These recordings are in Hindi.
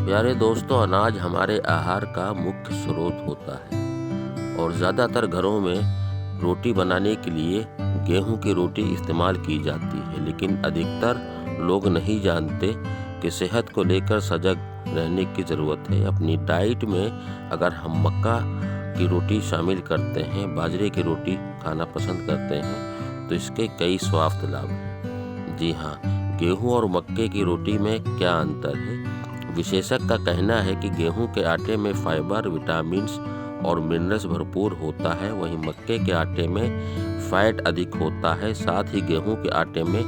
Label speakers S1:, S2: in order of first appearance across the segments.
S1: प्यारे दोस्तों, अनाज हमारे आहार का मुख्य स्रोत होता है और ज़्यादातर घरों में रोटी बनाने के लिए गेहूं की रोटी इस्तेमाल की जाती है। लेकिन अधिकतर लोग नहीं जानते कि सेहत को लेकर सजग रहने की ज़रूरत है। अपनी डाइट में अगर हम मक्का की रोटी शामिल करते हैं, बाजरे की रोटी खाना पसंद करते हैं, तो इसके कई स्वास्थ्य लाभ हैं। जी हाँ, गेहूं और मक्के की रोटी में क्या अंतर है? विशेषज्ञ का कहना है कि गेहूं के आटे में फाइबर, विटामिन्स और मिनरल्स भरपूर होता है, वहीं मक्के के आटे में फैट अधिक होता है। साथ ही गेहूं के आटे में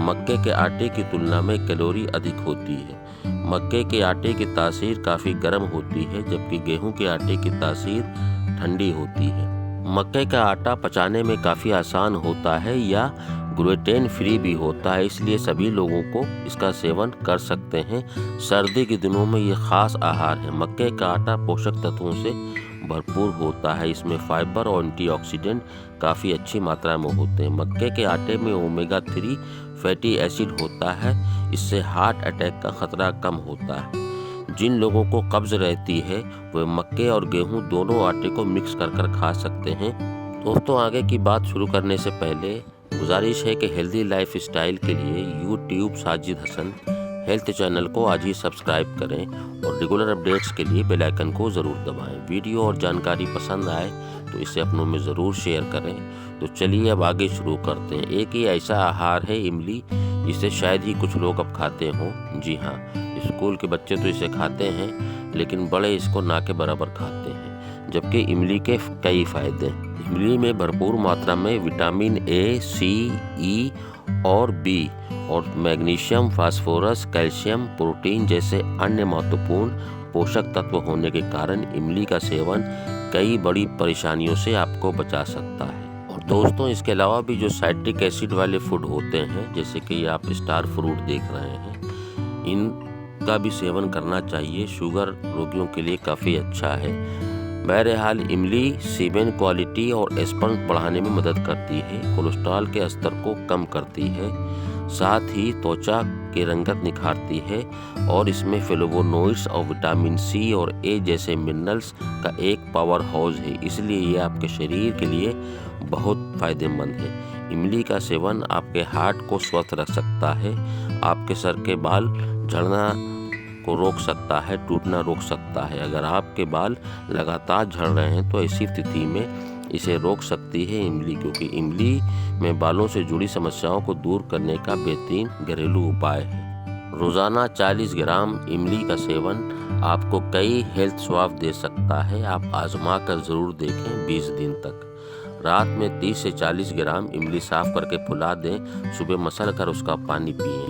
S1: मक्के के आटे की तुलना में कैलोरी अधिक होती है। मक्के के आटे की तासीर काफ़ी गर्म होती है, जबकि गेहूं के आटे की तासीर ठंडी होती है। मक्के का आटा पचाने में काफ़ी आसान होता है या ग्लूटेन फ्री भी होता है, इसलिए सभी लोगों को इसका सेवन कर सकते हैं। सर्दी के दिनों में ये खास आहार है। मक्के का आटा पोषक तत्वों से भरपूर होता है, इसमें फाइबर और एंटीऑक्सीडेंट काफ़ी अच्छी मात्रा में होते हैं। मक्के के आटे में ओमेगा 3 फैटी एसिड होता है, इससे हार्ट अटैक का खतरा कम होता है। जिन लोगों को कब्ज रहती है वे मक्के और गेहूं दोनों आटे को मिक्स कर खा सकते हैं। दोस्तों, आगे की बात शुरू करने से पहले गुजारिश है कि हेल्दी लाइफ स्टाइल के लिए YouTube Sajid Hasan health channel को आज ही सब्सक्राइब करें और रेगुलर अपडेट्स के लिए बेल आइकन को ज़रूर दबाएं। वीडियो और जानकारी पसंद आए तो इसे अपनों में ज़रूर शेयर करें। तो चलिए अब आगे शुरू करते हैं। एक ही ऐसा आहार है इमली, जिसे शायद ही कुछ लोग अब खाते हों। जी हाँ, स्कूल के बच्चे तो इसे खाते हैं, लेकिन बड़े इसको ना के बराबर खाते हैं। जबकि इमली के कई फ़ायदे हैं। इमली में भरपूर मात्रा में विटामिन ए, सी, ई और बी और मैग्नीशियम, फास्फोरस, कैल्शियम, प्रोटीन जैसे अन्य महत्वपूर्ण पोषक तत्व होने के कारण इमली का सेवन कई बड़ी परेशानियों से आपको बचा सकता है। और दोस्तों, इसके अलावा भी जो साइट्रिक एसिड वाले फूड होते हैं, जैसे कि आप स्टार फ्रूट देख रहे हैं, इनका भी सेवन करना चाहिए। शुगर रोगियों के लिए काफ़ी अच्छा है। बहरहाल, इमली सीमेन क्वालिटी और स्पर्म बढ़ाने में मदद करती है, कोलेस्ट्रॉल के स्तर को कम करती है, साथ ही त्वचा की रंगत निखारती है और इसमें फ्लेवोनोइड्स और विटामिन सी और ए जैसे मिनरल्स का एक पावर हाउस है, इसलिए ये आपके शरीर के लिए बहुत फायदेमंद है। इमली का सेवन आपके हार्ट को स्वस्थ रख सकता है, आपके सर के बाल झड़ना को रोक सकता है, टूटना रोक सकता है। अगर आपके बाल लगातार झड़ रहे हैं तो ऐसी स्थिति में इसे रोक सकती है इमली, क्योंकि इमली में बालों से जुड़ी समस्याओं को दूर करने का बेहतरीन घरेलू उपाय है। रोज़ाना 40 ग्राम इमली का सेवन आपको कई हेल्थ स्वाद दे सकता है। आप आजमा कर ज़रूर देखें 20 दिन तक। रात में 30 से 40 ग्राम इमली साफ करके फुला दें, सुबह मसल कर उसका पानी पिएं।